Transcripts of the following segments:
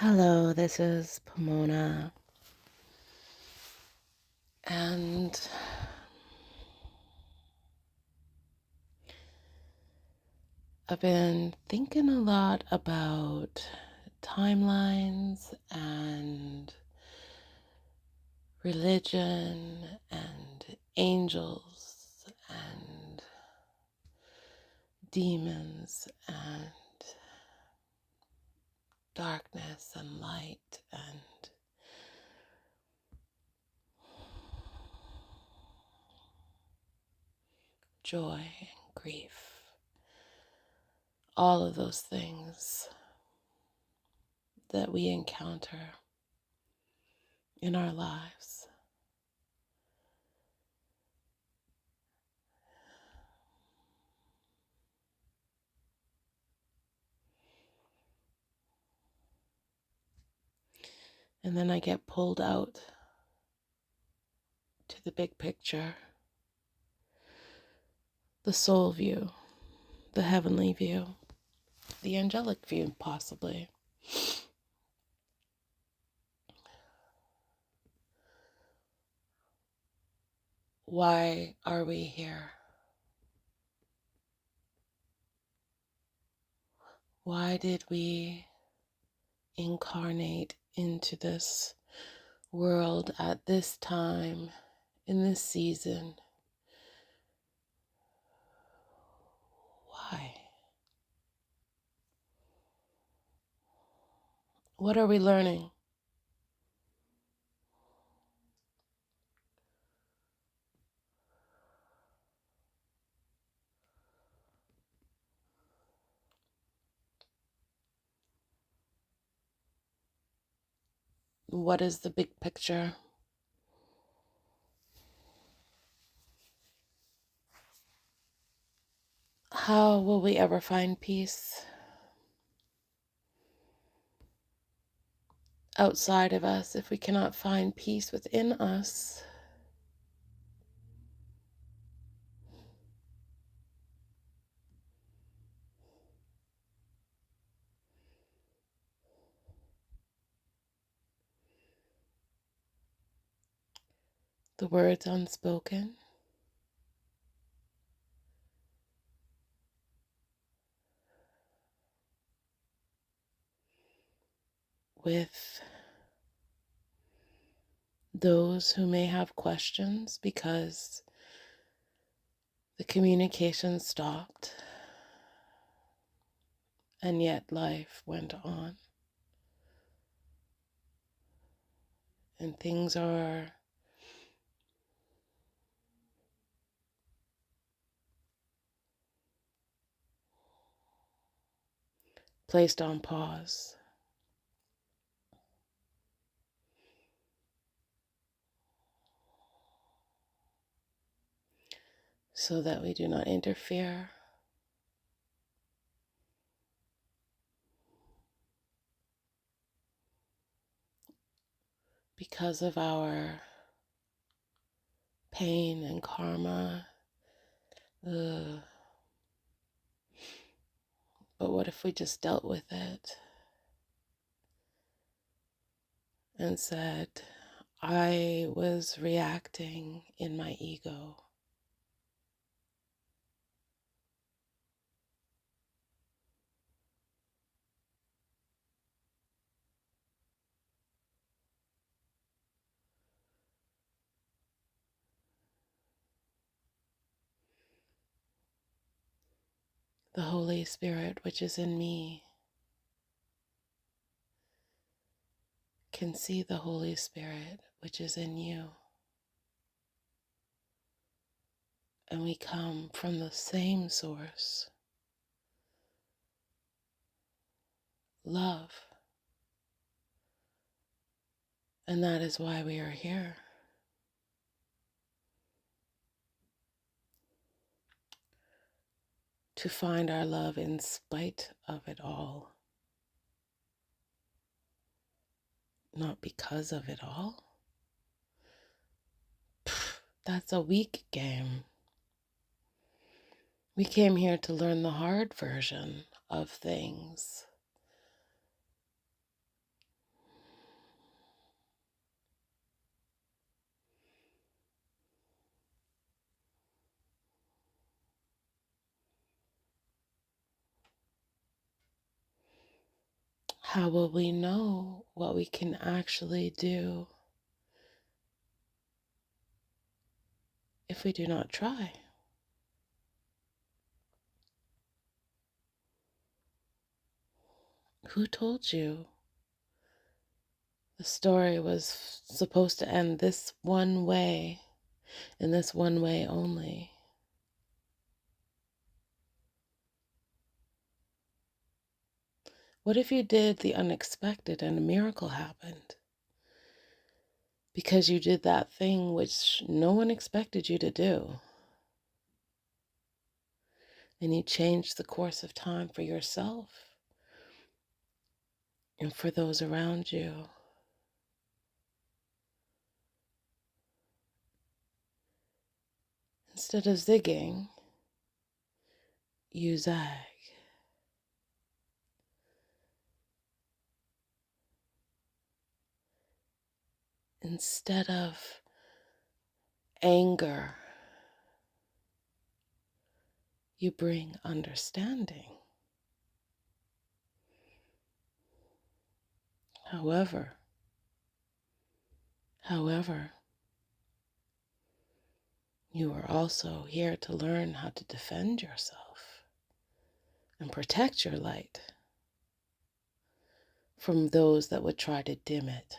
Hello, this is Pomona, and I've been thinking a lot about timelines and religion and angels and demons and darkness and light and joy and grief. All of those things that we encounter in our lives. And then I get pulled out to the big picture, the soul view, the heavenly view, the angelic view, possibly. Why are we here? Why did we incarnate into this world at this time, in this season? Why? What are we learning? What is the big picture? How will we ever find peace outside of us if we cannot find peace within us? The words unspoken, with those who may have questions because the communication stopped and yet life went on and things are placed on pause so that we do not interfere because of our pain and karma. Ugh. But what if we just dealt with it and said, I was reacting in my ego. The Holy Spirit, which is in me, can see the Holy Spirit, which is in you. And we come from the same source, love. And that is why we are here. To find our love in spite of it all. Not because of it all. That's a weak game. We came here to learn the hard version of things. how will we know what we can actually do if we do not try? Who told you the story was supposed to end this one way, in this one way only? What if you did the unexpected and a miracle happened? Because you did that thing which no one expected you to do. And you changed the course of time for yourself and for those around you. Instead of zigging, you zag. Instead of anger, you bring understanding. However, you are also here to learn how to defend yourself and protect your light from those that would try to dim it.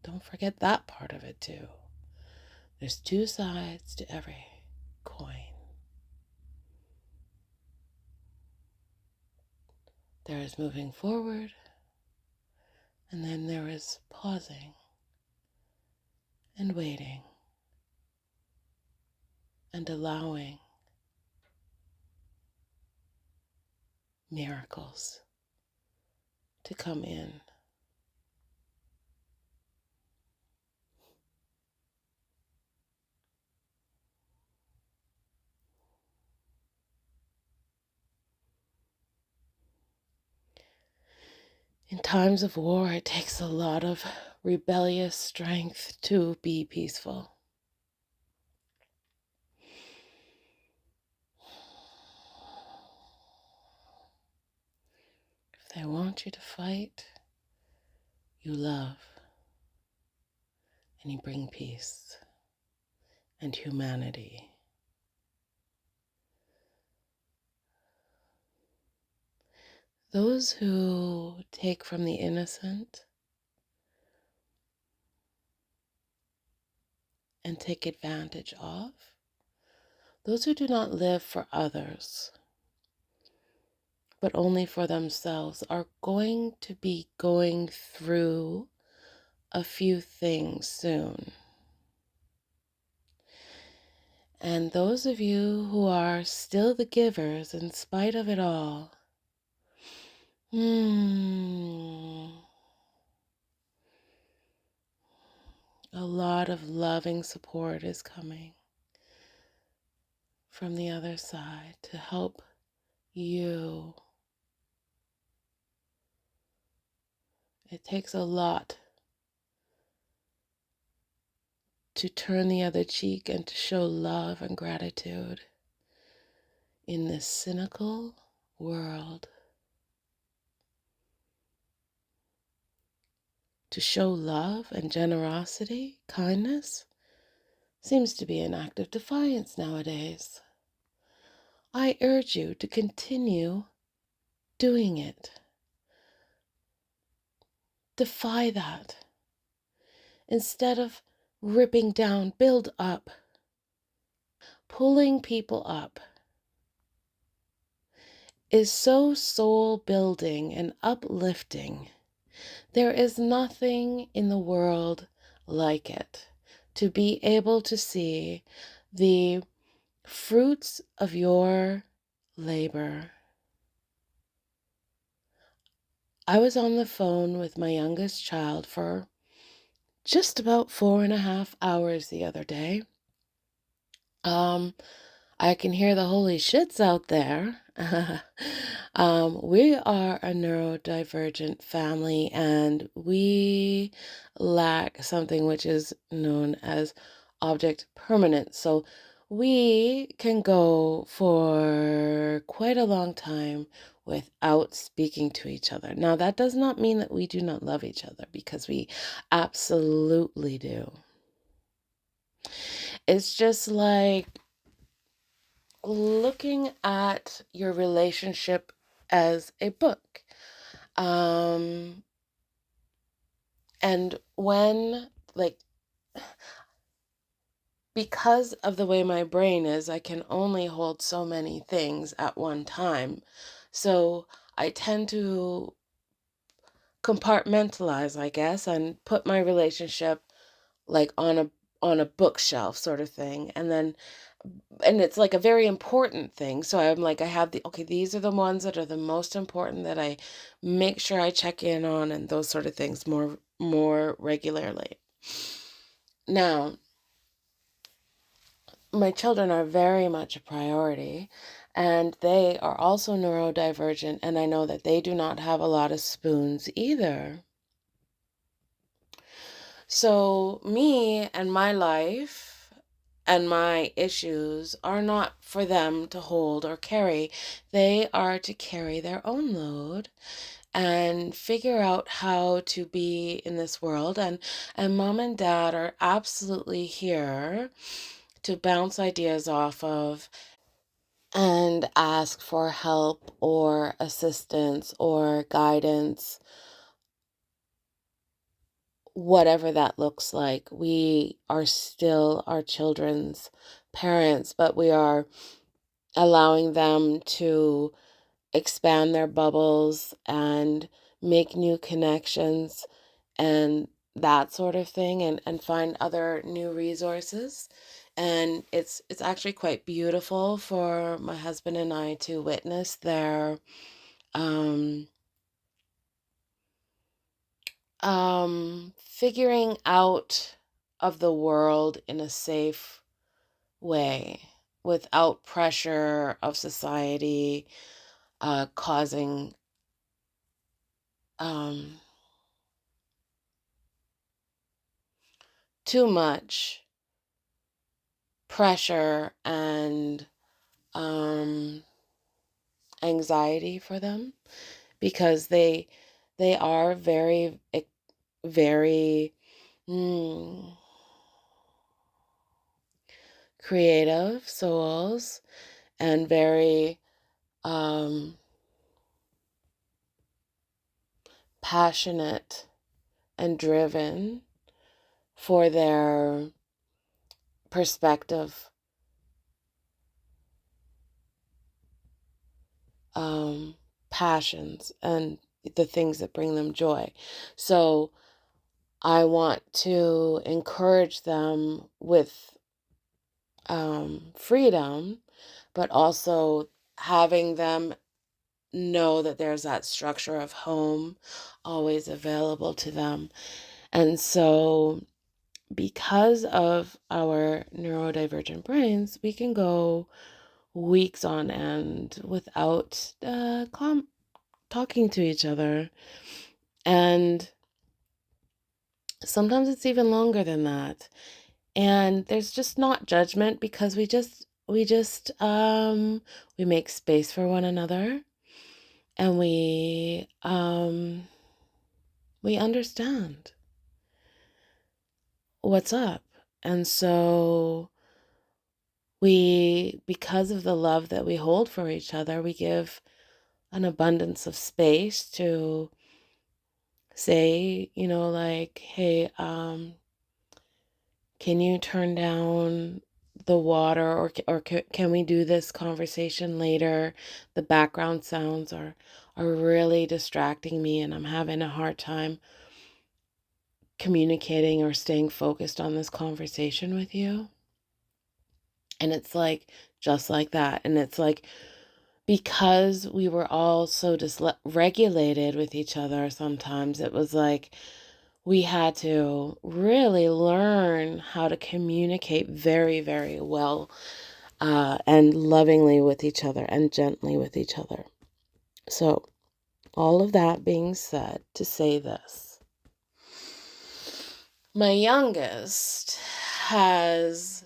Don't forget that part of it too. There's two sides to every coin. There is moving forward, and then there is pausing and waiting and allowing miracles to come in. In times of war, it takes a lot of rebellious strength to be peaceful. If they want you to fight, you love and you bring peace and humanity. Those who take from the innocent and take advantage of, those who do not live for others, but only for themselves, are going to be going through a few things soon. And those of you who are still the givers in spite of it all, a lot of loving support is coming from the other side to help you. It takes a lot to turn the other cheek and to show love and gratitude in this cynical world. To show love and generosity, kindness, seems to be an act of defiance nowadays. I urge you to continue doing it. Defy that. Instead of ripping down, build up. Pulling people up is so soul building and uplifting. There is nothing in the world like it. To be able to see the fruits of your labor. I was on the phone with my youngest child for just about 4.5 hours the other day. I can hear the holy shits out there. We are a neurodivergent family, and we lack something which is known as object permanence. So we can go for quite a long time without speaking to each other. Now, that does not mean that we do not love each other, because we absolutely do. It's just like looking at your relationship as a book. And when, like, because of the way my brain is, I can only hold so many things at one time. So I tend to compartmentalize, I guess, and put my relationship like on a bookshelf sort of thing. And it's like a very important thing. So I'm like, I have okay, these are the ones that are the most important that I make sure I check in on, and those sort of things more regularly. Now, my children are very much a priority, and they are also neurodivergent, and I know that they do not have a lot of spoons either. So me and my life and my issues are not for them to hold or carry. They are to carry their own load and figure out how to be in this world. And mom and dad are absolutely here to bounce ideas off of and ask for help or assistance or guidance, whatever that looks like. We are still our children's parents, but we are allowing them to expand their bubbles and make new connections and that sort of thing, and find other new resources. And it's actually quite beautiful for my husband and I to witness their um figuring out of the world in a safe way, without pressure of society causing um too much pressure and um anxiety for them, because they are very mm, creative souls, and very um passionate and driven for their perspective, um passions, and the things that bring them joy. So I want to encourage them with freedom, but also having them know that there's that structure of home always available to them. And so, because of our neurodivergent brains, we can go weeks on end without talking to each other. And sometimes it's even longer than that. And there's just not judgment, because we make space for one another, and we understand what's up. And so because of the love that we hold for each other, we give an abundance of space to say, like, hey, can you turn down the water, or can we do this conversation later? The background sounds are really distracting me, and I'm having a hard time communicating or staying focused on this conversation with you. And it's like, just like that. And it's like, because we were all so dysregulated with each other, sometimes it was like we had to really learn how to communicate very, very well, and lovingly with each other, and gently with each other. So, all of that being said, to say this, my youngest has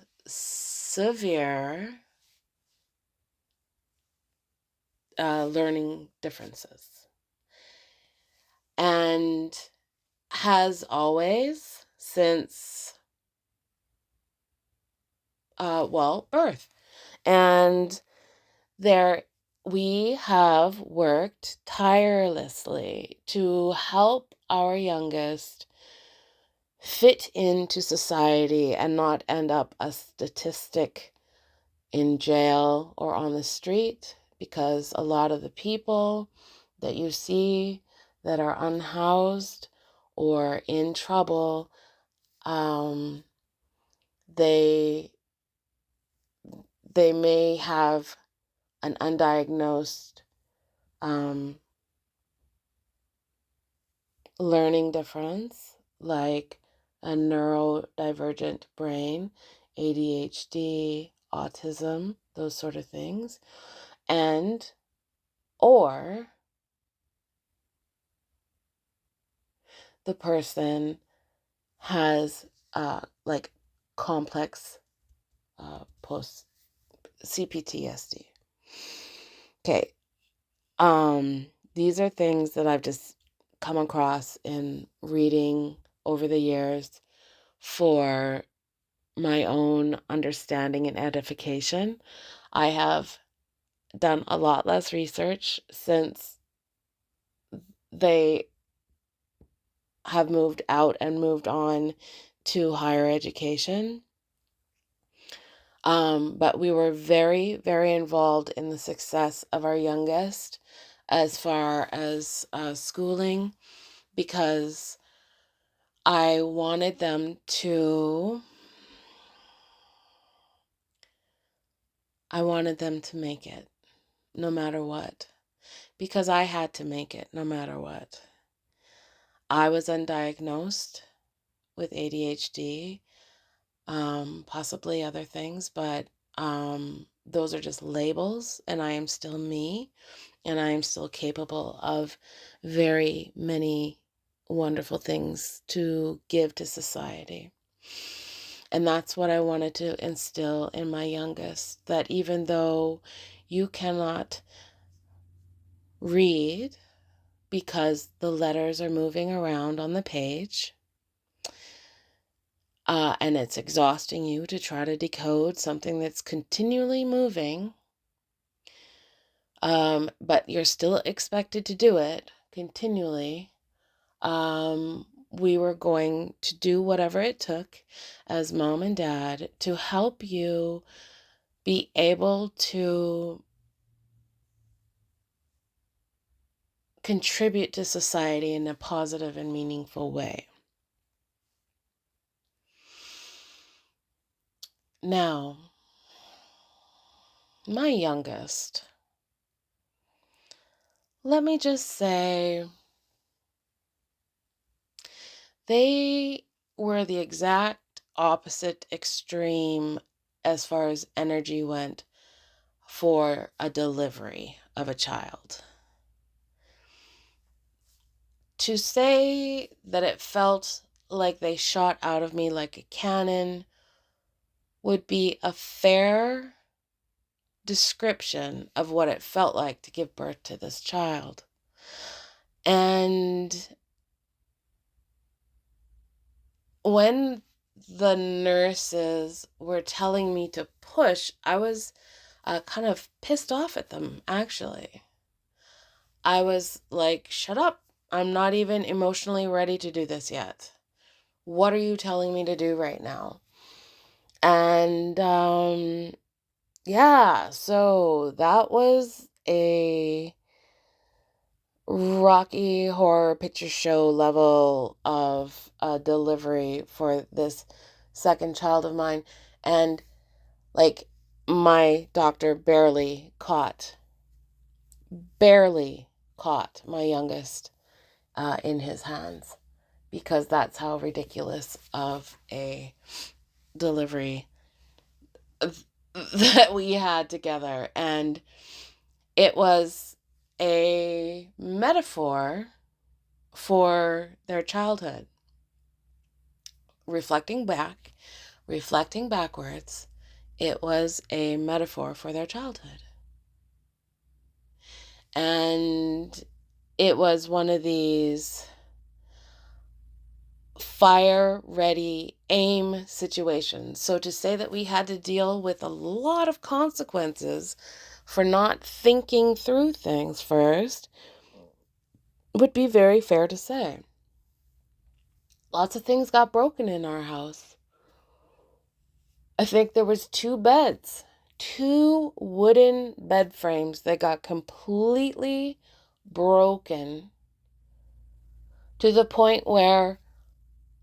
severe learning differences, and has always since birth. And there we have worked tirelessly to help our youngest fit into society and not end up a statistic in jail or on the street, because a lot of the people that you see that are unhoused or in trouble, they may have an undiagnosed learning difference, like a neurodivergent brain, ADHD, autism, those sort of things, and or the person has like complex post CPTSD. Okay. These are things that I've just come across in reading over the years for my own understanding and edification. I have done a lot less research since they have moved out and moved on to higher education. But we were very, very involved in the success of our youngest as far as schooling, because I wanted them to make it no matter what, because I had to make it no matter what. I was undiagnosed with ADHD, possibly other things, but those are just labels, and I am still me, and I am still capable of very many wonderful things to give to society. And that's what I wanted to instill in my youngest, that even though you cannot read because the letters are moving around on the page, and it's exhausting you to try to decode something that's continually moving, but you're still expected to do it continually. We were going to do whatever it took as mom and dad to help you be able to contribute to society in a positive and meaningful way. Now, my youngest, let me just say, they were the exact opposite extreme as far as energy went for a delivery of a child. To say that it felt like they shot out of me like a cannon would be a fair description of what it felt like to give birth to this child. And when the nurses were telling me to push, I was kind of pissed off at them, actually. I was like, shut up. I'm not even emotionally ready to do this yet. What are you telling me to do right now? And yeah, so that was a Rocky Horror Picture Show level of delivery for this second child of mine. And like, my doctor barely caught my youngest in his hands, because that's how ridiculous of a delivery that we had together. And it was a metaphor for their childhood. Reflecting backwards, It was a metaphor for their childhood. And it was one of these fire ready aim situations. So to say that we had to deal with a lot of consequences for not thinking through things first would be very fair to say. Lots of things got broken in our house. I think there was 2 beds, 2 wooden bed frames that got completely broken to the point where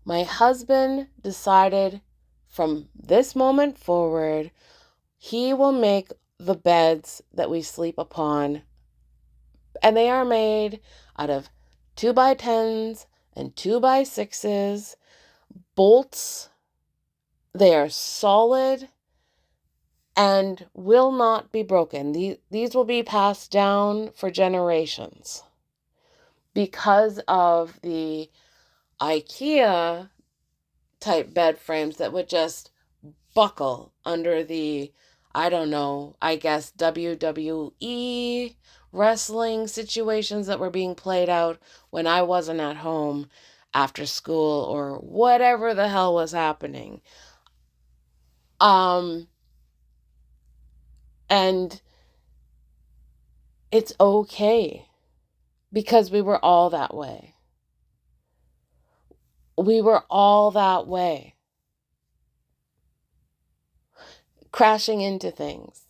my husband decided from this moment forward, he will make the beds that we sleep upon. And they are made out of 2x10s and 2x6s, bolts. They are solid and will not be broken. These will be passed down for generations because of the IKEA type bed frames that would just buckle under the, I don't know, I guess WWE wrestling situations that were being played out when I wasn't at home after school or whatever the hell was happening. And it's okay because we were all that way. We were all that way. Crashing into things.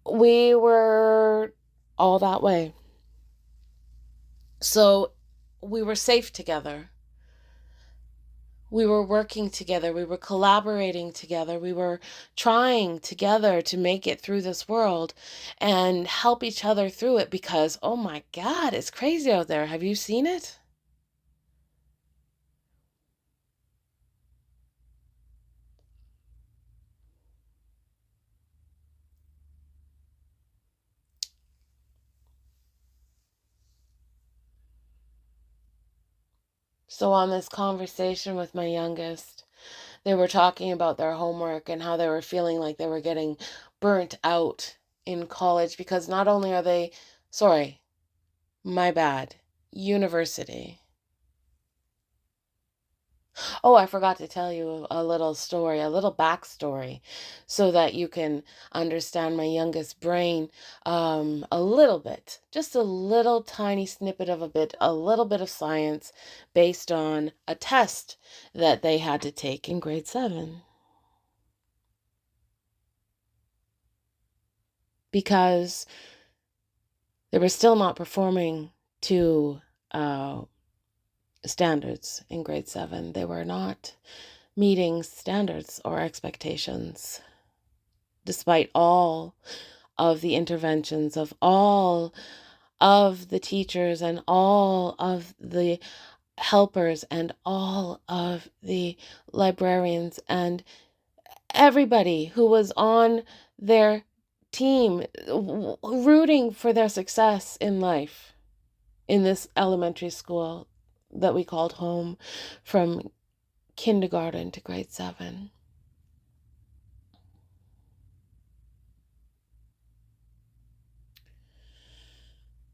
We were all that way. So we were safe together. We were working together. We were collaborating together. We were trying together to make it through this world and help each other through it because, oh my God, it's crazy out there. Have you seen it? So on this conversation with my youngest, they were talking about their homework and how they were feeling like they were getting burnt out in college because not only are they, sorry, my bad, university. Oh, I forgot to tell you a little story, a little backstory, so that you can understand my youngest brain a little bit, just a little tiny snippet of a little bit of science based on a test that they had to take in grade 7. Because they were still not performing to standards in grade 7. They were not meeting standards or expectations, despite all of the interventions of all of the teachers and all of the helpers and all of the librarians and everybody who was on their team rooting for their success in life in this elementary school that we called home from kindergarten to grade 7.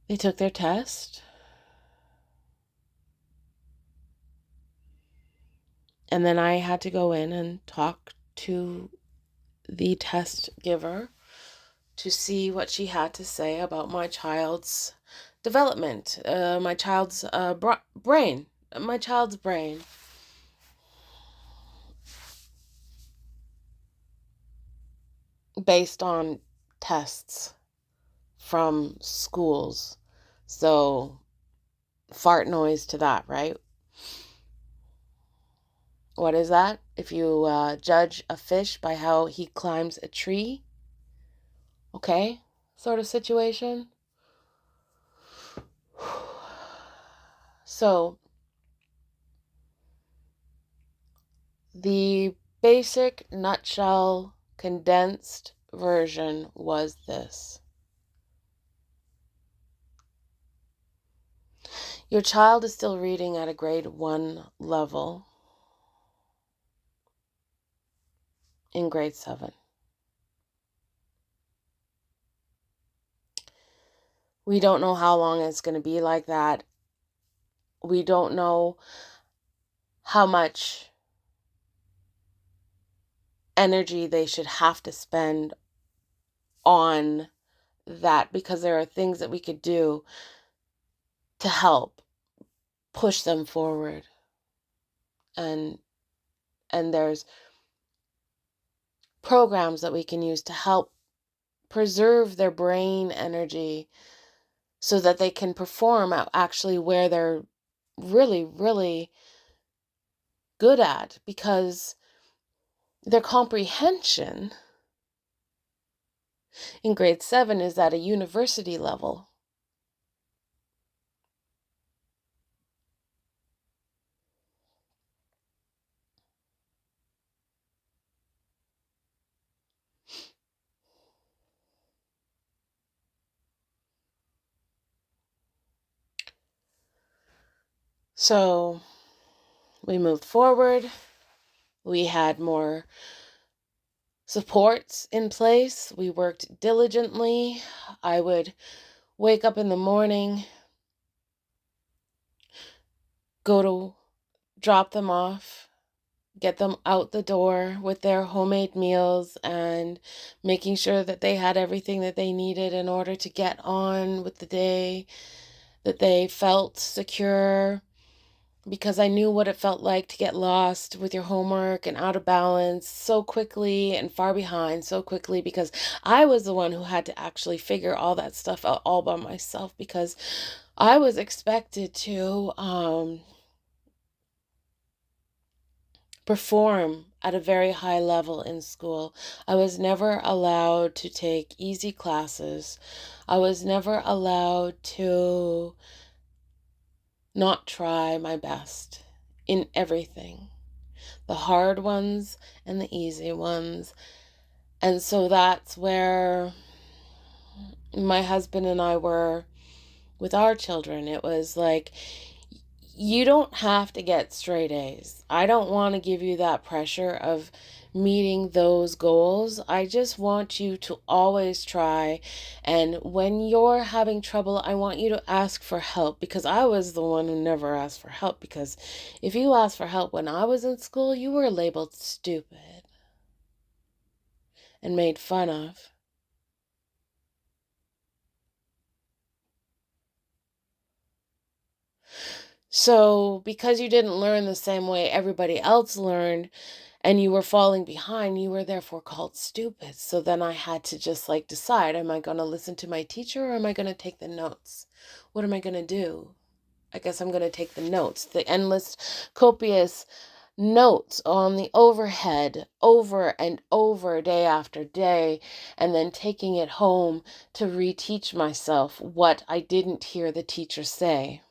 They took their test, and then I had to go in and talk to the test giver to see what she had to say about my child's development, my child's brain, my child's brain. Based on tests from schools. So, fart noise to that, right? What is that? If you judge a fish by how he climbs a tree, okay, sort of situation. So, the basic nutshell condensed version was this. Your child is still reading at a grade 1 level. in grade 7. We don't know how long it's going to be like that. We don't know how much energy they should have to spend on that, because there are things that we could do to help push them forward. And there's programs that we can use to help preserve their brain energy so that they can perform at actually where they're really, really good at, because their comprehension in grade 7 is at a university level. So we moved forward. We had more supports in place. We worked diligently. I would wake up in the morning, go to drop them off, get them out the door with their homemade meals, and making sure that they had everything that they needed in order to get on with the day, that they felt secure, because I knew what it felt like to get lost with your homework and out of balance so quickly and far behind so quickly, because I was the one who had to actually figure all that stuff out all by myself, because I was expected to perform at a very high level in school. I was never allowed to take easy classes. I was never allowed to not try my best in everything, the hard ones and the easy ones. And so that's where my husband and I were with our children. It was like, you don't have to get straight A's. I don't want to give you that pressure of meeting those goals. I just want you to always try. And when you're having trouble, I want you to ask for help, because I was the one who never asked for help. Because if you asked for help when I was in school, you were labeled stupid and made fun of. So because you didn't learn the same way everybody else learned, and you were falling behind, you were therefore called stupid. So then I had to just decide, am I going to listen to my teacher, or am I going to take the notes? What am I going to do? I guess I'm going to take the notes, the endless, copious notes on the overhead over and over, day after day, and then taking it home to reteach myself what I didn't hear the teacher say.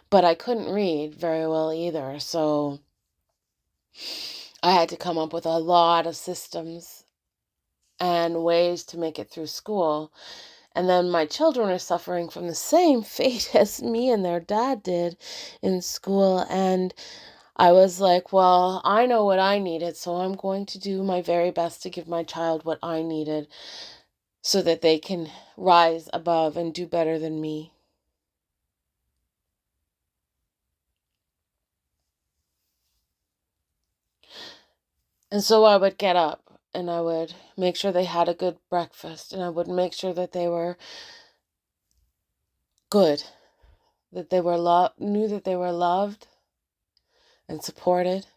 But I couldn't read very well either, so I had to come up with a lot of systems and ways to make it through school. And then my children are suffering from the same fate as me and their dad did in school. And I was like, well, I know what I needed, so I'm going to do my very best to give my child what I needed so that they can rise above and do better than me. And so I would get up and I would make sure they had a good breakfast, and I would make sure that they were good, that they were knew that they were loved and supported.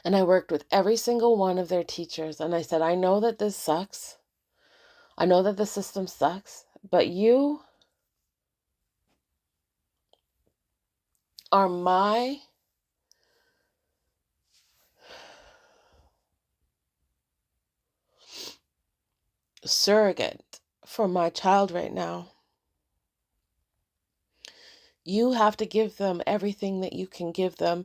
And I worked with every single one of their teachers, and I said, I know that this sucks. I know that the system sucks, but you are my surrogate for my child right now. You have to give them everything that you can give them,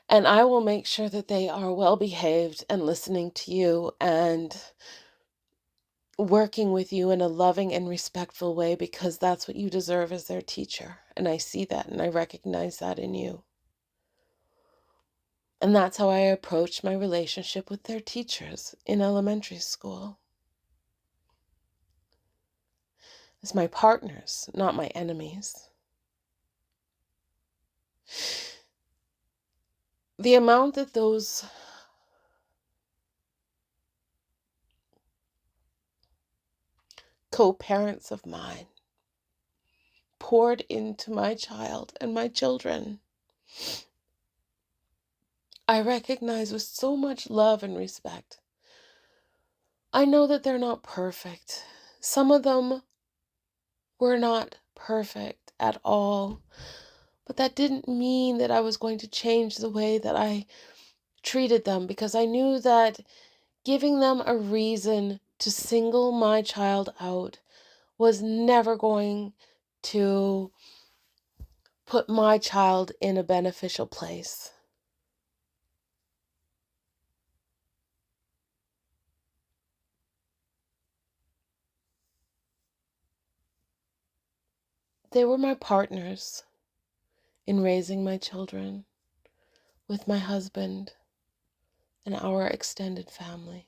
and I will make sure that they are well behaved and listening to you and working with you in a loving and respectful way, because that's what you deserve as their teacher. And I see that and I recognize that in you. And that's how I approached my relationship with their teachers in elementary school. As my partners, not my enemies. The amount that those co-parents of mine poured into my child and my children, I recognize with so much love and respect. I know that they're not perfect. Some of them were not perfect at all, but that didn't mean that I was going to change the way that I treated them, because I knew that giving them a reason to single my child out was never going to put my child in a beneficial place. They were my partners in raising my children with my husband and our extended family.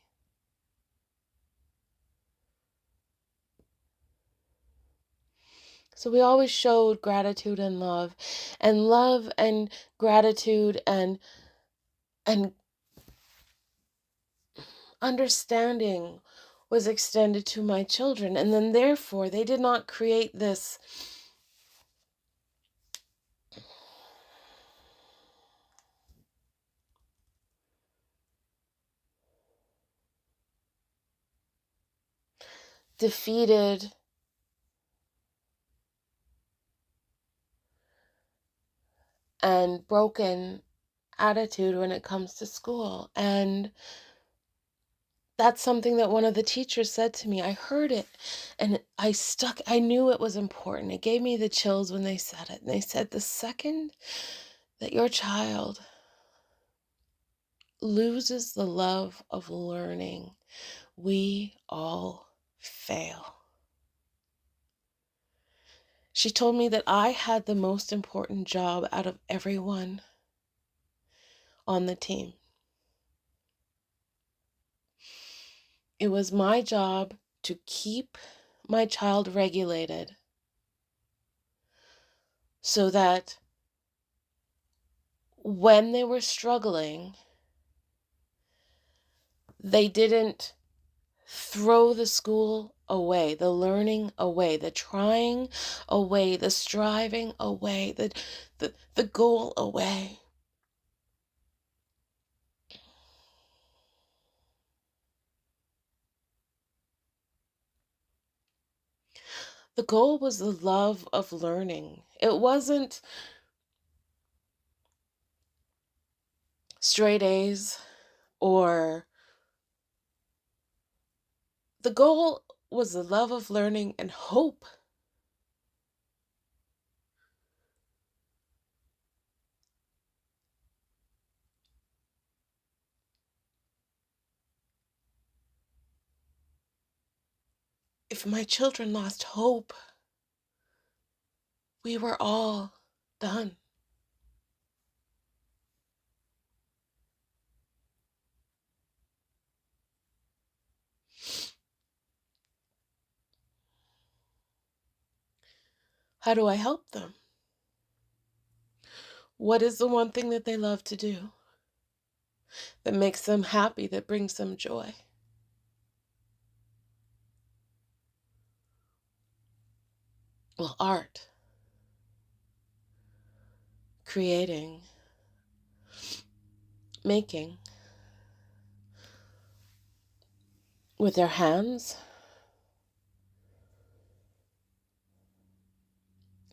So we always showed gratitude and love and gratitude and understanding was extended to my children. And then therefore they did not create this defeated and broken attitude when it comes to school. And that's something that one of the teachers said to me. I heard it and I knew it was important. It gave me the chills when they said it. And they said, the second that your child loses the love of learning, we all fail. She told me that I had the most important job out of everyone on the team. It was my job to keep my child regulated so that when they were struggling, they didn't throw the school away, the learning away, the trying away, the striving away, the goal away. The goal was the love of learning. It wasn't straight A's, or the goal was the love of learning and hope. If my children lost hope, we were all done. How do I help them? What is the one thing that they love to do that makes them happy, that brings them joy? Well, art, creating, making with their hands.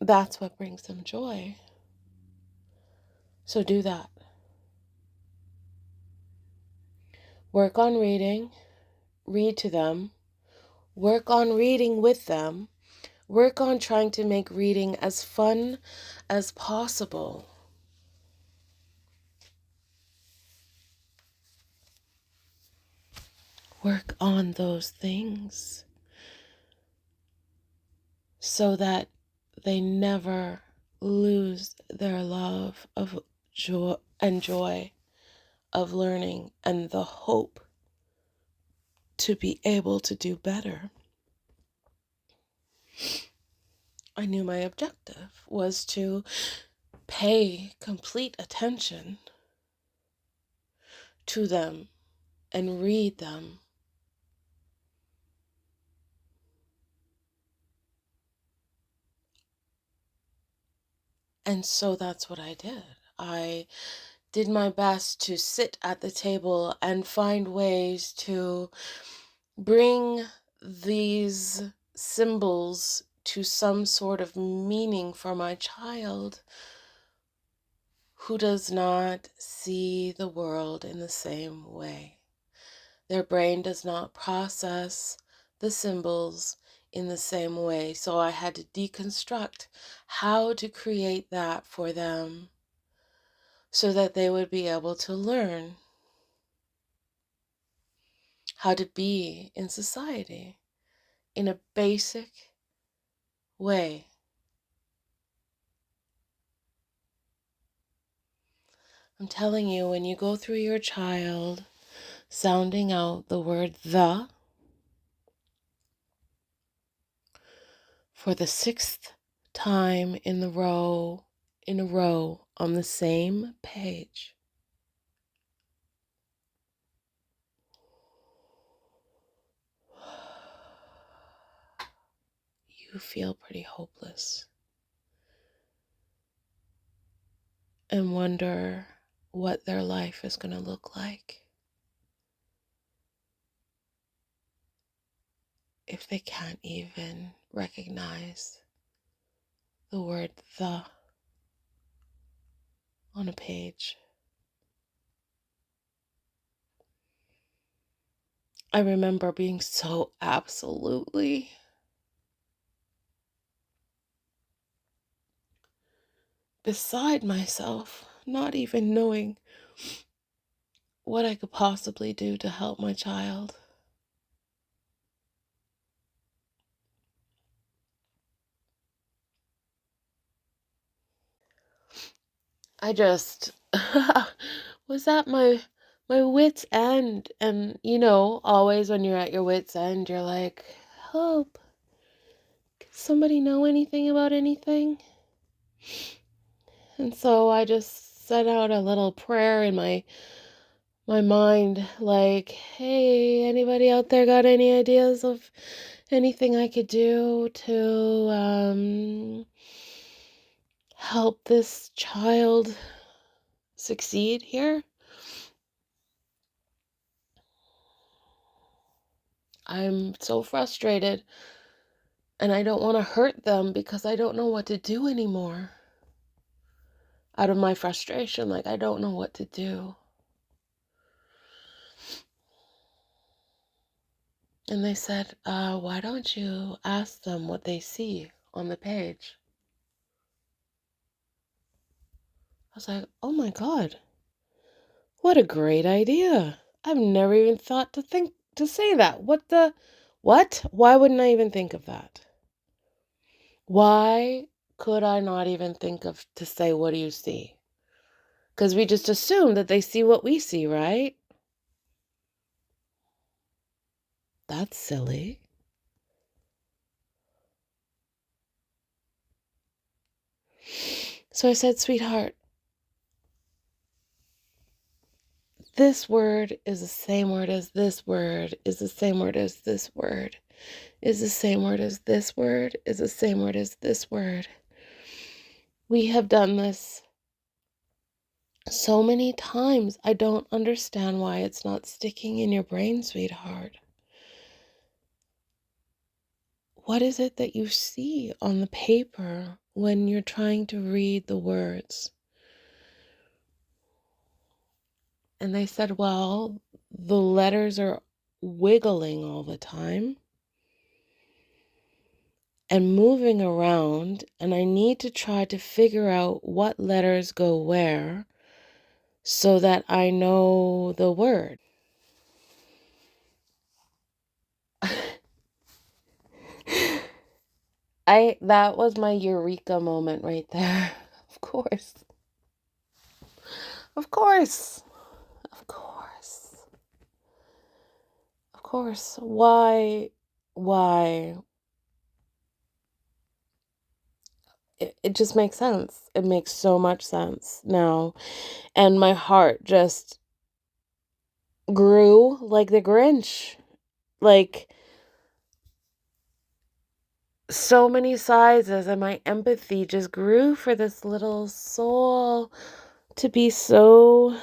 That's what brings them joy. So do that. Work on reading, read to them, work on reading with them, work on trying to make reading as fun as possible. Work on those things so that they never lose their love of joy and joy of learning and the hope to be able to do better. I knew my objective was to pay complete attention to them and read them. And so that's what I did. I did my best to sit at the table and find ways to bring these symbols to some sort of meaning for my child who does not see the world in the same way. Their brain does not process the symbols in the same way. So I had to deconstruct how to create that for them so that they would be able to learn how to be in society in a basic way. I'm telling you, when you go through your child sounding out the word the for the 6th time in a row on the same page, you feel pretty hopeless and wonder what their life is going to look like if they can't even recognize the word the on a page. I remember being so absolutely beside myself, not even knowing what I could possibly do to help my child. I just was at my wit's end. And always when you're at your wit's end, you're like, help. Can somebody know anything about anything? And so I just set out a little prayer in my mind, like, hey, anybody out there got any ideas of anything I could do to help this child succeed here? I'm so frustrated and I don't want to hurt them because I don't know what to do anymore. Out of my frustration, like I don't know what to do. And they said, why don't you ask them what they see on the page? I was like, oh my God, what a great idea. I've never even thought to say that. What? Why wouldn't I even think of that? Why could I not even think of to say, what do you see? Because we just assume that they see what we see, right? That's silly. So I said, sweetheart, this word is the same word as this word, is the same word as this word, is the same word as this word, is the same word as this word. We have done this so many times. I don't understand why it's not sticking in your brain, sweetheart. What is it that you see on the paper when you're trying to read the words? And they said, well, the letters are wiggling all the time and moving around, and I need to try to figure out what letters go where so that I know the word. That was my eureka moment right there. Of course. Of course. course. Of course. Why? It just makes sense. It makes so much sense now. And my heart just grew like the Grinch. Like so many sizes, and my empathy just grew for this little soul to be so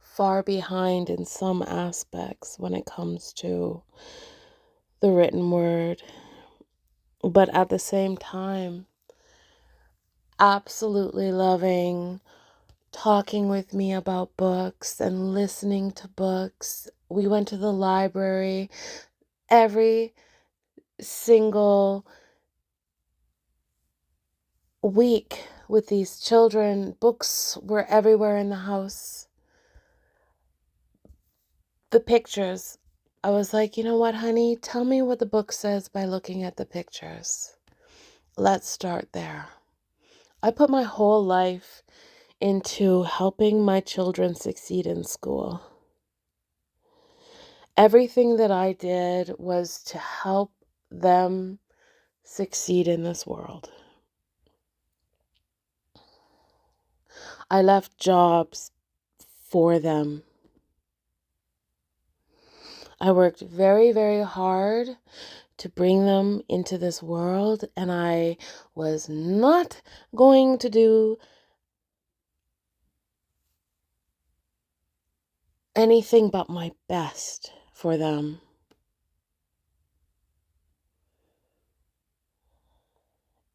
far behind in some aspects when it comes to the written word, but at the same time, absolutely loving talking with me about books and listening to books. We went to the library every single week with these children. Books were everywhere in the house. The pictures. I was like, you know what, honey? Tell me what the book says by looking at the pictures. Let's start there. I put my whole life into helping my children succeed in school. Everything that I did was to help them succeed in this world. I left jobs for them. I worked very, very hard to bring them into this world, and I was not going to do anything but my best for them.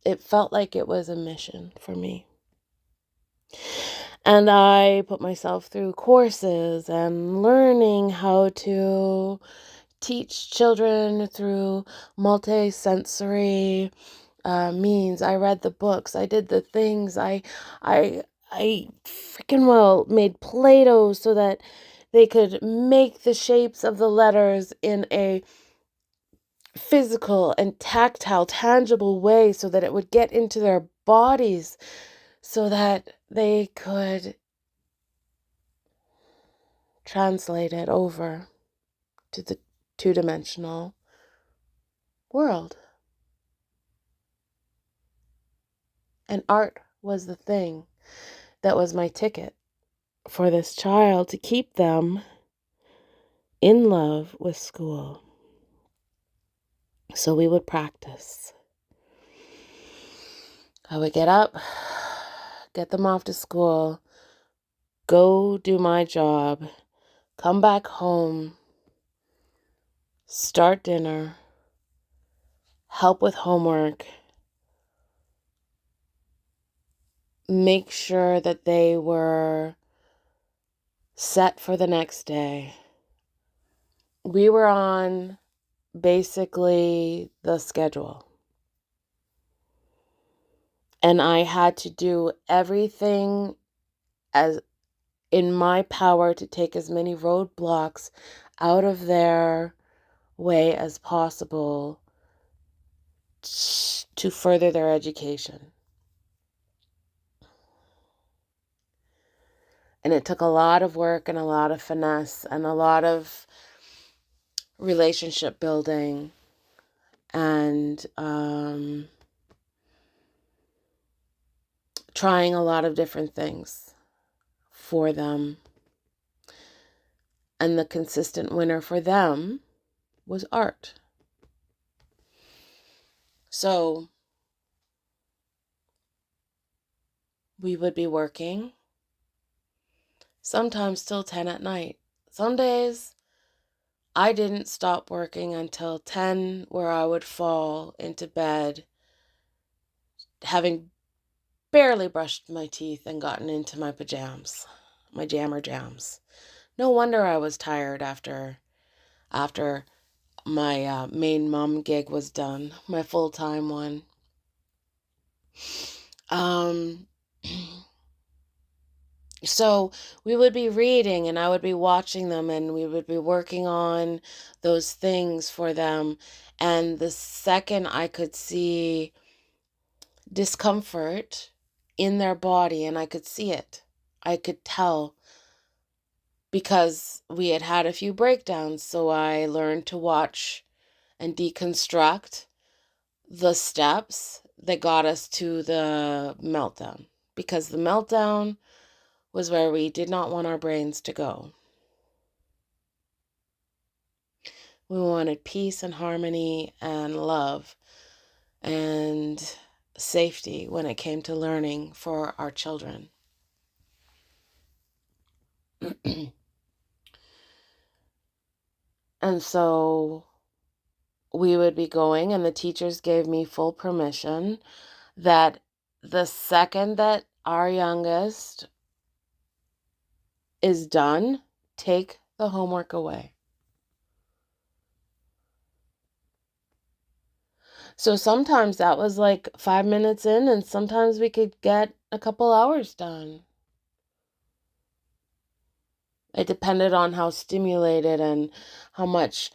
It felt like it was a mission for me. And I put myself through courses and learning how to teach children through multi-sensory means. I read the books. I did the things. I freaking well made Play-Doh so that they could make the shapes of the letters in a physical and tactile, tangible way so that it would get into their bodies so that they could translate it over to the two-dimensional world. And art was the thing that was my ticket for this child to keep them in love with school. So we would practice. I would get up, get them off to school, go do my job, come back home, start dinner, help with homework, make sure that they were set for the next day. We were on basically the schedule. And I had to do everything as in my power to take as many roadblocks out of their way as possible to further their education. And it took a lot of work and a lot of finesse and a lot of relationship building and trying a lot of different things for them. And the consistent winner for them was art. So we would be working, sometimes till 10 at night. Some days I didn't stop working until 10, where I would fall into bed, having barely brushed my teeth and gotten into my pajamas, my jammer jams. No wonder I was tired after my main mom gig was done, my full-time one. So we would be reading and I would be watching them and we would be working on those things for them. And the second I could see discomfort in their body, and I could see it, I could tell, because we had had a few breakdowns. So I learned to watch and deconstruct the steps that got us to the meltdown, because the meltdown was where we did not want our brains to go. We wanted peace and harmony and love and safety when it came to learning for our children. And so we would be going, and the teachers gave me full permission that the second that our youngest is done, take the homework away. So sometimes that was like 5 minutes in, and sometimes we could get a couple hours done. It depended on how stimulated and how much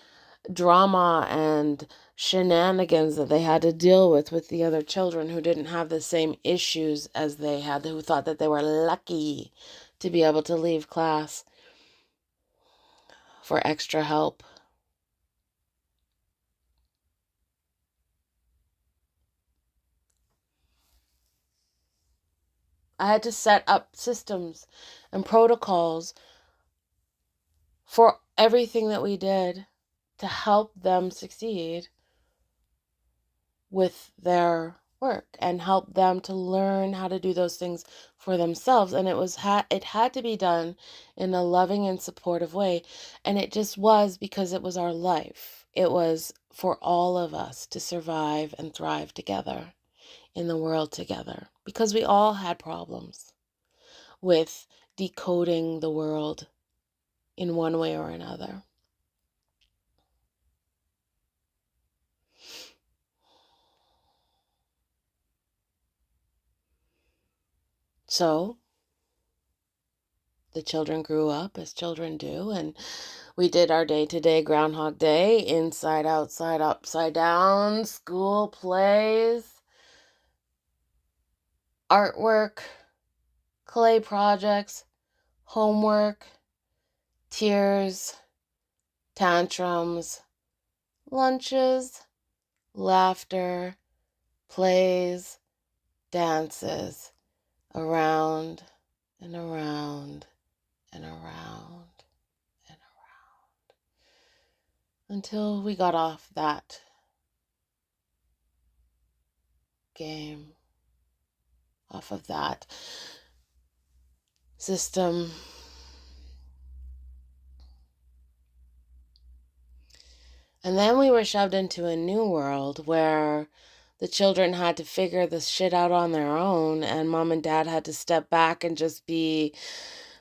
drama and shenanigans that they had to deal with the other children who didn't have the same issues as they had, who thought that they were lucky to be able to leave class for extra help. I had to set up systems and protocols for everything that we did to help them succeed with their work and help them to learn how to do those things for themselves. And it had to be done in a loving and supportive way. And it just was, because it was our life. It was for all of us to survive and thrive together in the world together, because we all had problems with decoding the world in one way or another. So the children grew up as children do, and we did our day-to-day Groundhog Day, inside, outside, upside down, school plays, artwork, clay projects, homework, tears, tantrums, lunches, laughter, plays, dances, around and around and around and around, until we got off that game, off of that system. And then we were shoved into a new world where the children had to figure this shit out on their own, and mom and dad had to step back and just be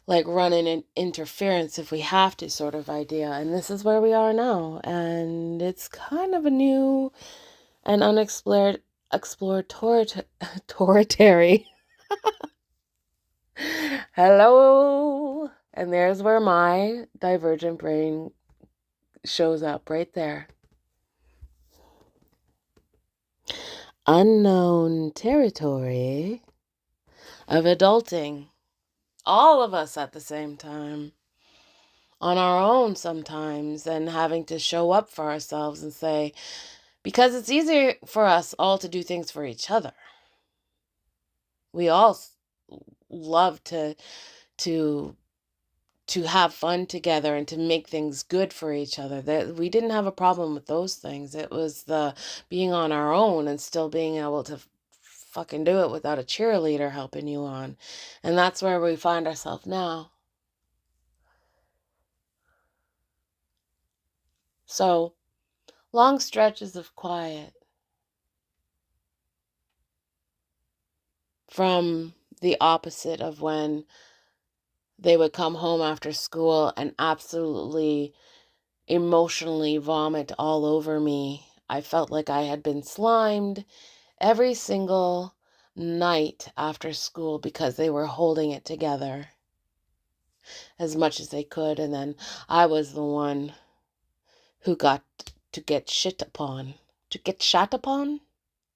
like running in interference if we have to sort of idea. And this is where we are now. And it's kind of a new and unexplored exploratory. Hello. And there's where my divergent brain shows up, right there. Unknown territory of adulting. All of us at the same time. On our own sometimes, and having to show up for ourselves and say, because it's easier for us all to do things for each other. We all love to have fun together and to make things good for each other. That we didn't have a problem with those things. It was the being on our own and still being able to fucking do it without a cheerleader helping you on. And that's where we find ourselves now. So, long stretches of quiet from the opposite of when they would come home after school and absolutely emotionally vomit all over me. I felt like I had been slimed every single night after school because they were holding it together as much as they could. And then I was the one who got to get shit upon. To get shat upon?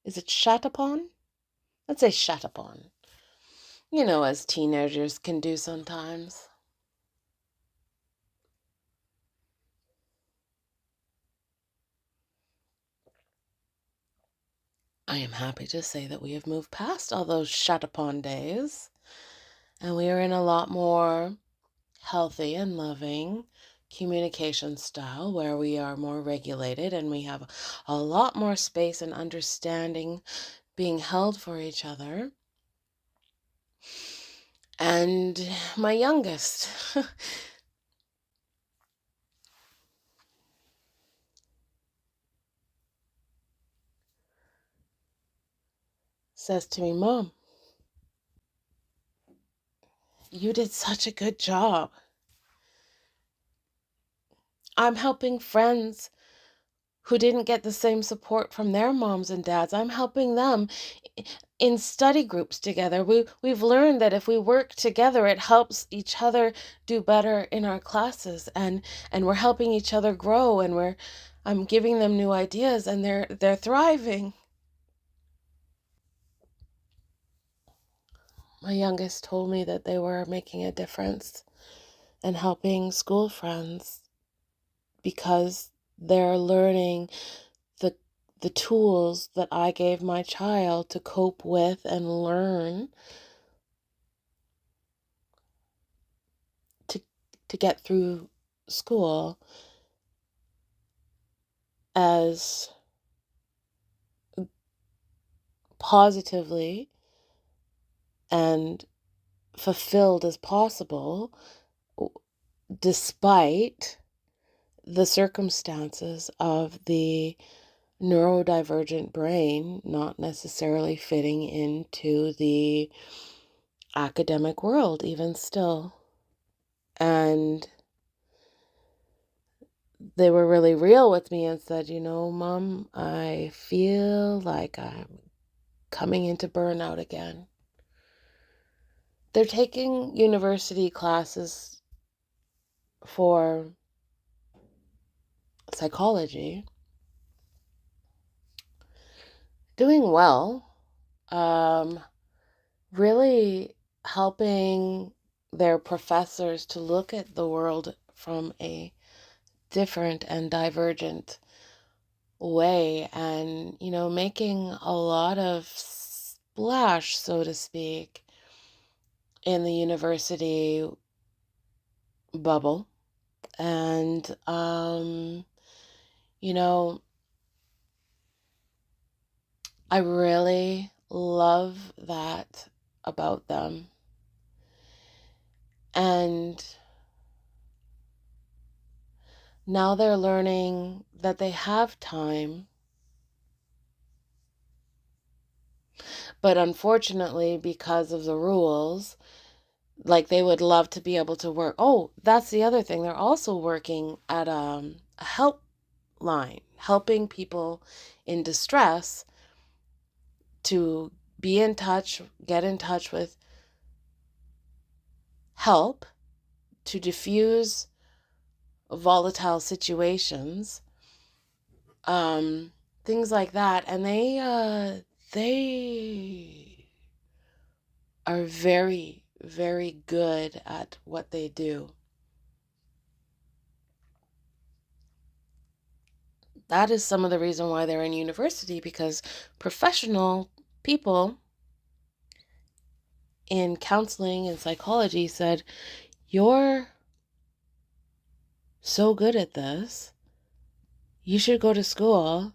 Is it shat upon? Let's say shat upon. You know, as teenagers can do sometimes. I am happy to say that we have moved past all those shat upon days, and we are in a lot more healthy and loving communication style where we are more regulated and we have a lot more space and understanding being held for each other. And my youngest says to me, "Mom, you did such a good job. I'm helping friends who didn't get the same support from their moms and dads. I'm helping them in study groups together. We've learned that if we work together, it helps each other do better in our classes, and we're helping each other grow, and I'm giving them new ideas, and they're thriving." My youngest told me that they were making a difference and helping school friends because they're learning the the tools that I gave my child to cope with and learn to to get through school as positively and fulfilled as possible, despite the circumstances of the neurodivergent brain not necessarily fitting into the academic world, even still. And they were really real with me and said, Mom, I feel like I'm coming into burnout again. They're taking university classes for psychology, doing well, really helping their professors to look at the world from a different and divergent way, and making a lot of splash, so to speak, in the university bubble. And you know I really love that about them. And now they're learning that they have time. But unfortunately, because of the rules, like they would love to be able to work. Oh, that's the other thing. They're also working at a helpline, helping people in distress to be in touch, get in touch with help to diffuse volatile situations, things like that. And they are very, very good at what they do. That is some of the reason why they're in university, because professional people in counseling and psychology said, "You're so good at this. You should go to school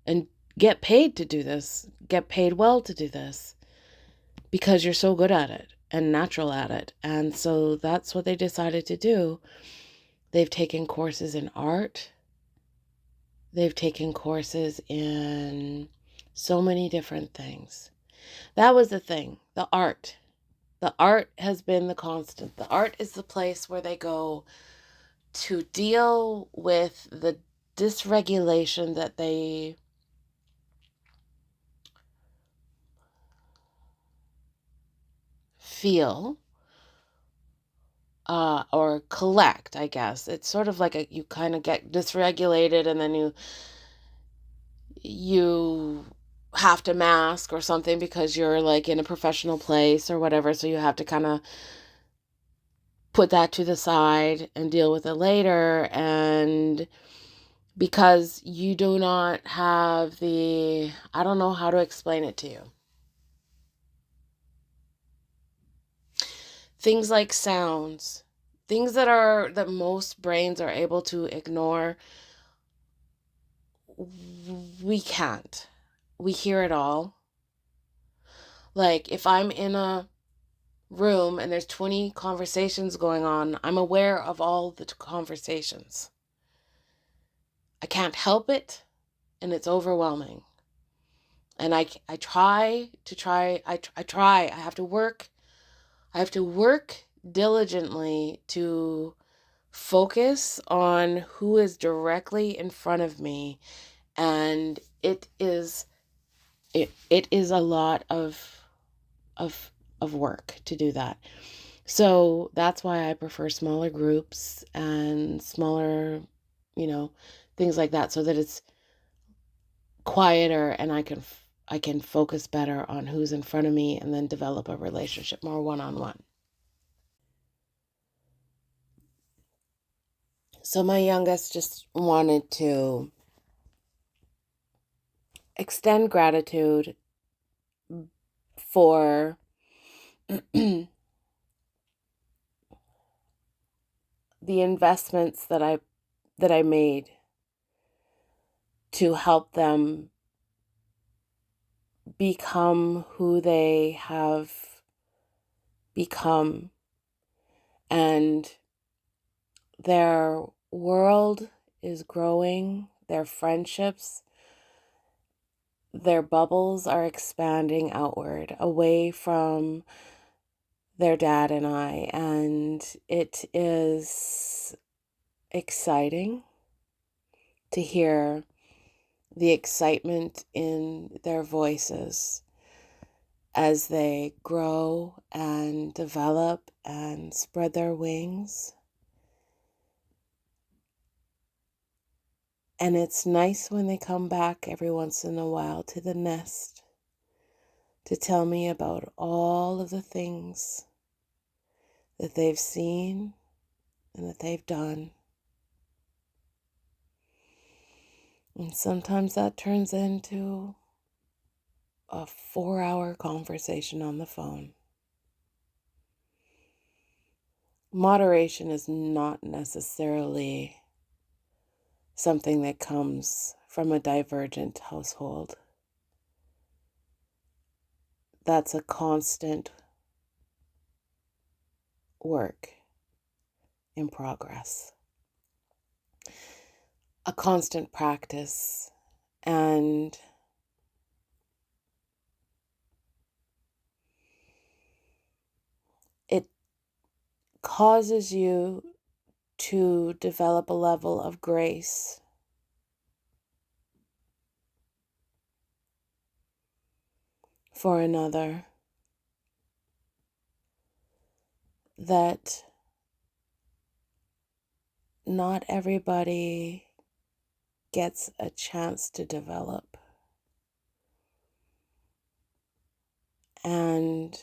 and get paid to do this, get paid well to do this, because you're so good at it and natural at it." And so that's what they decided to do. They've taken courses in art. They've taken courses in so many different things. That was the thing, the art. The art has been the constant. The art is the place where they go to deal with the dysregulation that they feel or collect, I guess. It's sort of like you kind of get dysregulated and then you have to mask or something because you're like in a professional place or whatever, so you have to kind of put that to the side and deal with it later. And because you do not have I don't know how to explain it to you. Things like sounds, things that most brains are able to ignore, we can't. We hear it all. Like if I'm in a room and there's 20 conversations going on, I'm aware of all the conversations. I can't help it, and it's overwhelming. And I have to work diligently to focus on who is directly in front of me, and it is a lot of work to do that. So that's why I prefer smaller groups and smaller, things like that, so that it's quieter and I can focus better on who's in front of me and then develop a relationship more one-on-one. So my youngest just wanted to extend gratitude for the investments that I made to help them become who they have become, and their world is growing, their friendships, their bubbles are expanding outward away from their dad and I, and it is exciting to hear the excitement in their voices as they grow and develop and spread their wings. And it's nice when they come back every once in a while to the nest to tell me about all of the things that they've seen and that they've done. And sometimes that turns into a 4-hour conversation on the phone. Moderation is not necessarily something that comes from a divergent household. That's a constant work in progress, a constant practice, and it causes you to develop a level of grace for another that not everybody gets a chance to develop. And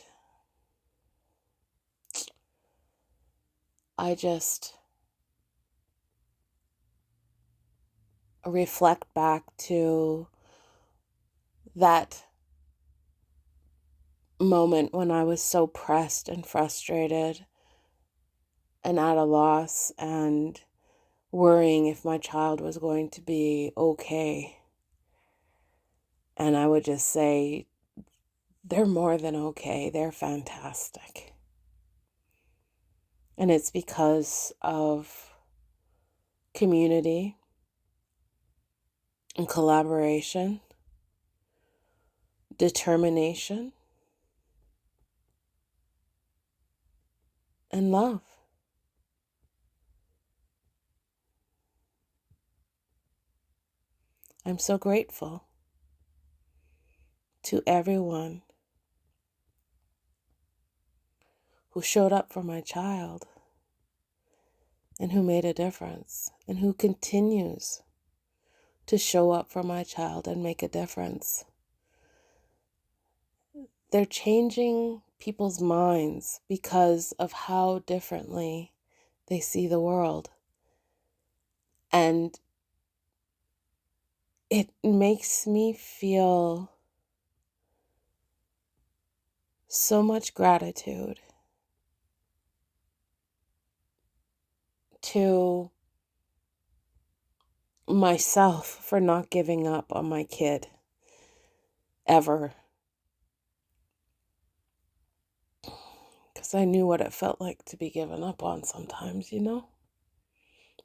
I just reflect back to that moment when I was so pressed and frustrated and at a loss and worrying if my child was going to be okay. And I would just say, they're more than okay. They're fantastic. And it's because of community and collaboration, determination, and love. I'm so grateful to everyone who showed up for my child and who made a difference and who continues to show up for my child and make a difference. They're changing people's minds because of how differently they see the world. And it makes me feel so much gratitude to myself for not giving up on my kid ever. Because I knew what it felt like to be given up on sometimes,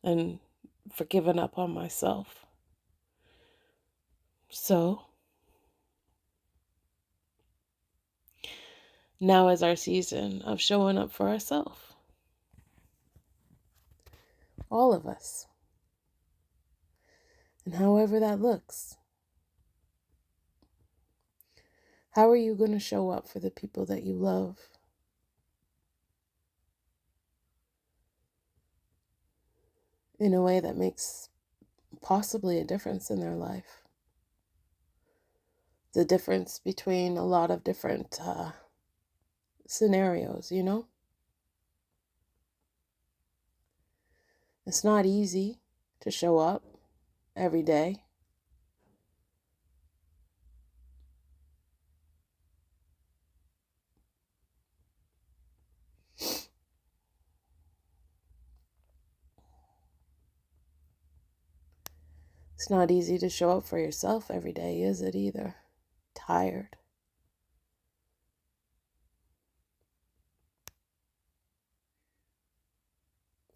and for giving up on myself. So now is our season of showing up for ourselves. All of us. And however that looks. How are you going to show up for the people that you love? In a way that makes possibly a difference in their life. The difference between a lot of different scenarios, It's not easy to show up every day. It's not easy to show up for yourself every day, is it either? Tired.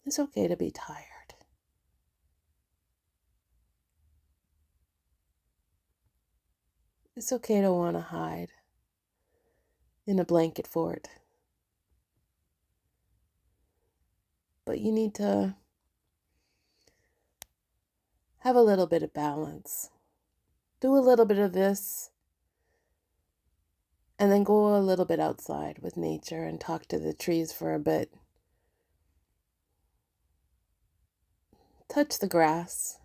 It's okay to be tired. It's okay to want to hide in a blanket fort. But you need to have a little bit of balance. Do a little bit of this, and then go a little bit outside with nature and talk to the trees for a bit. Touch the grass.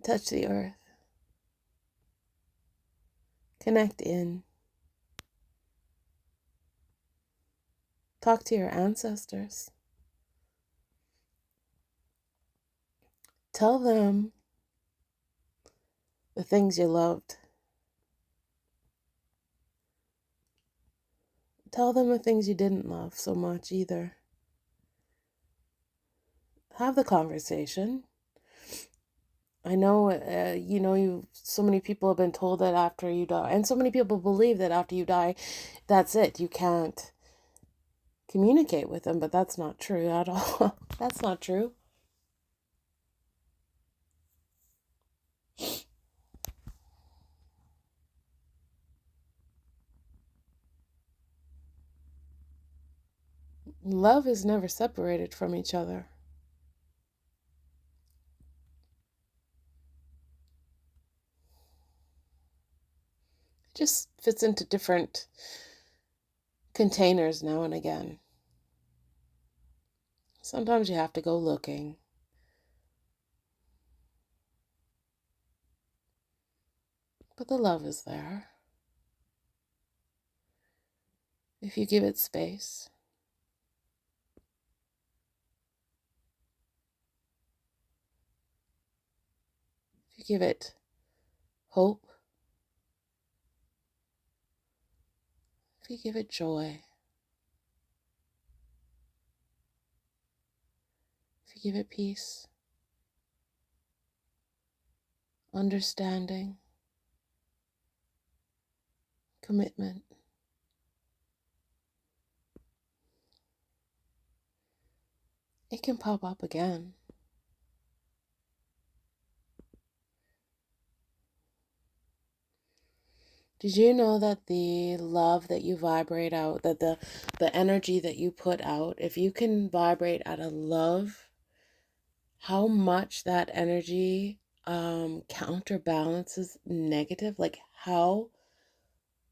Touch the earth. Connect in. Talk to your ancestors. Tell them the things you loved. Tell them the things you didn't love so much either. Have the conversation. I know, so many people have been told that after you die, and so many people believe that after you die, that's it. You can't communicate with them, but that's not true at all. That's not true. Love is never separated from each other. It just fits into different containers now and again. Sometimes you have to go looking. But the love is there. If you give it space. If you give it hope. If you give it joy. If you give it peace. Understanding. Commitment. It can pop up again. Did you know that the love that you vibrate out, that the energy that you put out, if you can vibrate out of love, how much that energy counterbalances negative, like how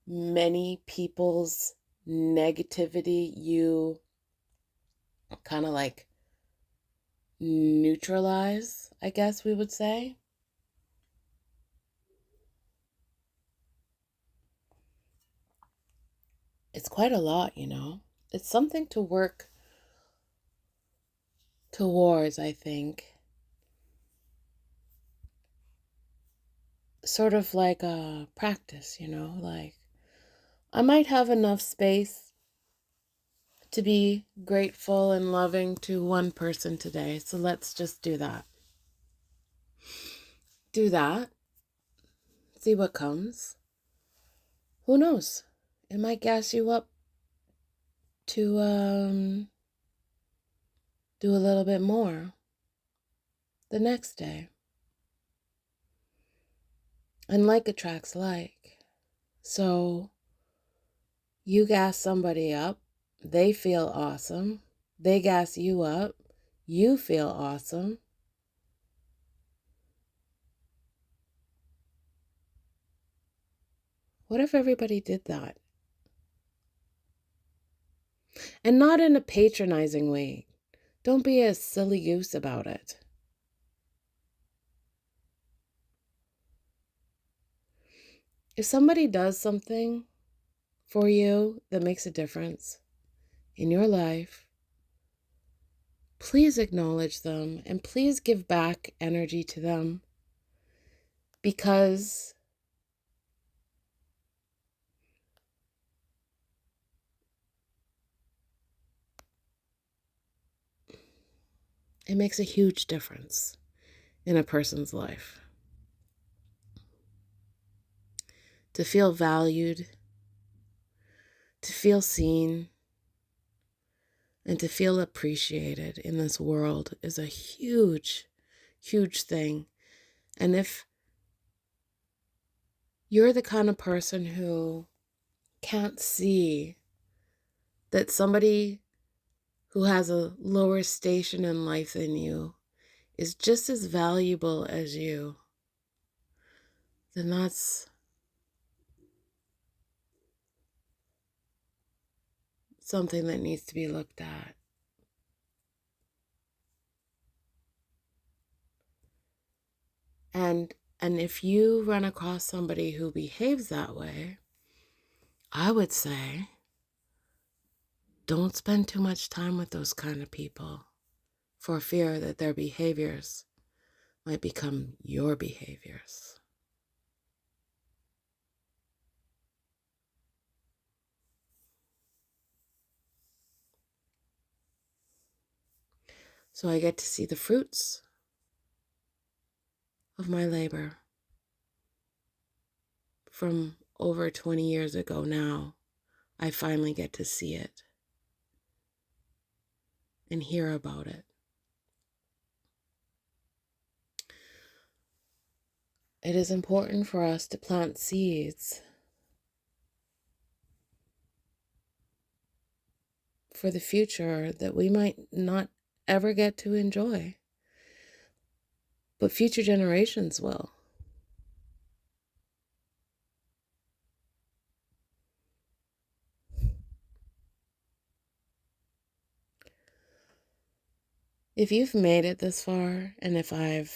many people's negativity you kind of like neutralize, I guess we would say. It's quite a lot, you know. It's something to work towards, I think. Sort of like a practice, you know, like I might have enough space to be grateful and loving to one person today. So let's just do that. Do that. See what comes. Who knows? It might gas you up to do a little bit more the next day. And like attracts like. So you gas somebody up, they feel awesome. They gas you up, you feel awesome. What if everybody did that? And not in a patronizing way. Don't be a silly goose about it. If somebody does something for you that makes a difference in your life, please acknowledge them and please give back energy to them, because it makes a huge difference in a person's life. To feel valued, to feel seen, and to feel appreciated in this world is a huge, huge thing. And if you're the kind of person who can't see that somebody who has a lower station in life than you is just as valuable as you, then that's something that needs to be looked at. And if you run across somebody who behaves that way, I would say don't spend too much time with those kind of people, for fear that their behaviors might become your behaviors. So I get to see the fruits of my labor from over 20 years ago now. I finally get to see it and hear about it. It is important for us to plant seeds for the future that we might not ever get to enjoy, but future generations will. If you've made it this far, and if I've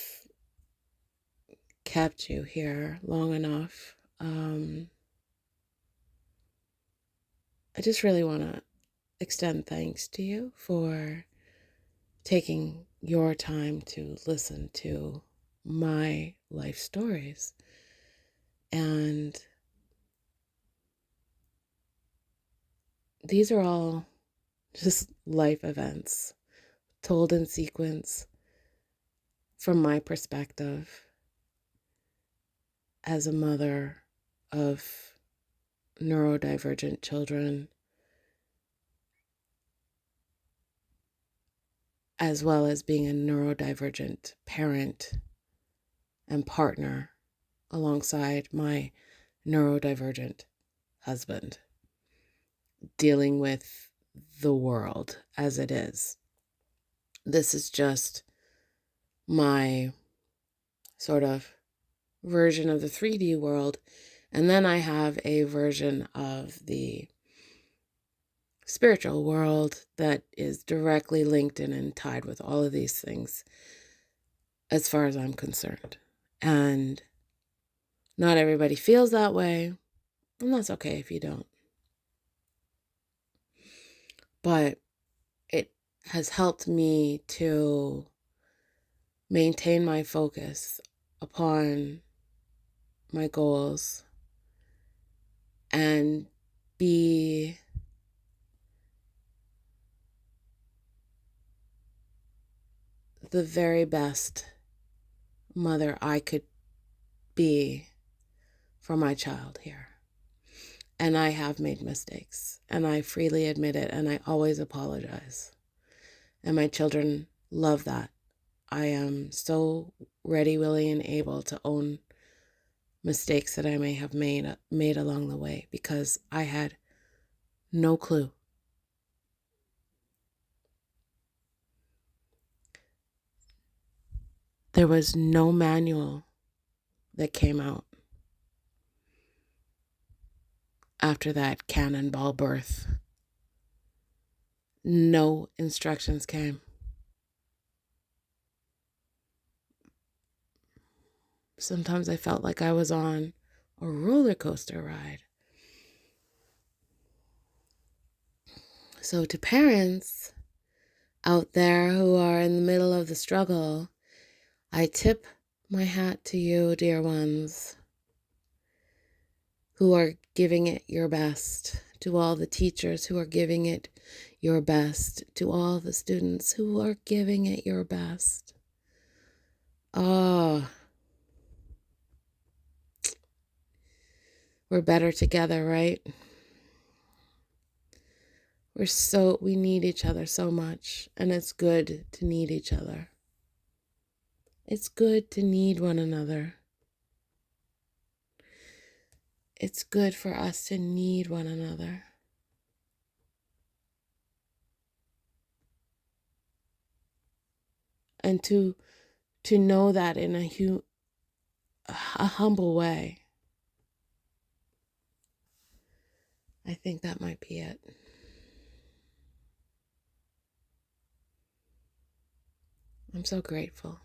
kept you here long enough, I just really want to extend thanks to you for taking your time to listen to my life stories. And these are all just life events told in sequence from my perspective as a mother of neurodivergent children, as well as being a neurodivergent parent and partner alongside my neurodivergent husband, dealing with the world as it is. This is just my sort of version of the 3D world, and then I have a version of the spiritual world that is directly linked in and tied with all of these things as far as I'm concerned. And not everybody feels that way, and that's okay if you don't. But it has helped me to maintain my focus upon my goals and be the very best mother I could be for my child here. And I have made mistakes, and I freely admit it, and I always apologize. And my children love that. I am so ready, willing, and able to own mistakes that I may have made along the way, because I had no clue. There was no manual that came out after that cannonball birth. No instructions came. Sometimes I felt like I was on a roller coaster ride. So to parents out there who are in the middle of the struggle, I tip my hat to you, dear ones, who are giving it your best, to all the teachers who are giving it your best, to all the students who are giving it your best. Oh, we're better together, right? We need each other so much, and it's good to need each other. It's good to need one another. It's good for us to need one another. And to know that in a humble way. I think that might be it. I'm so grateful.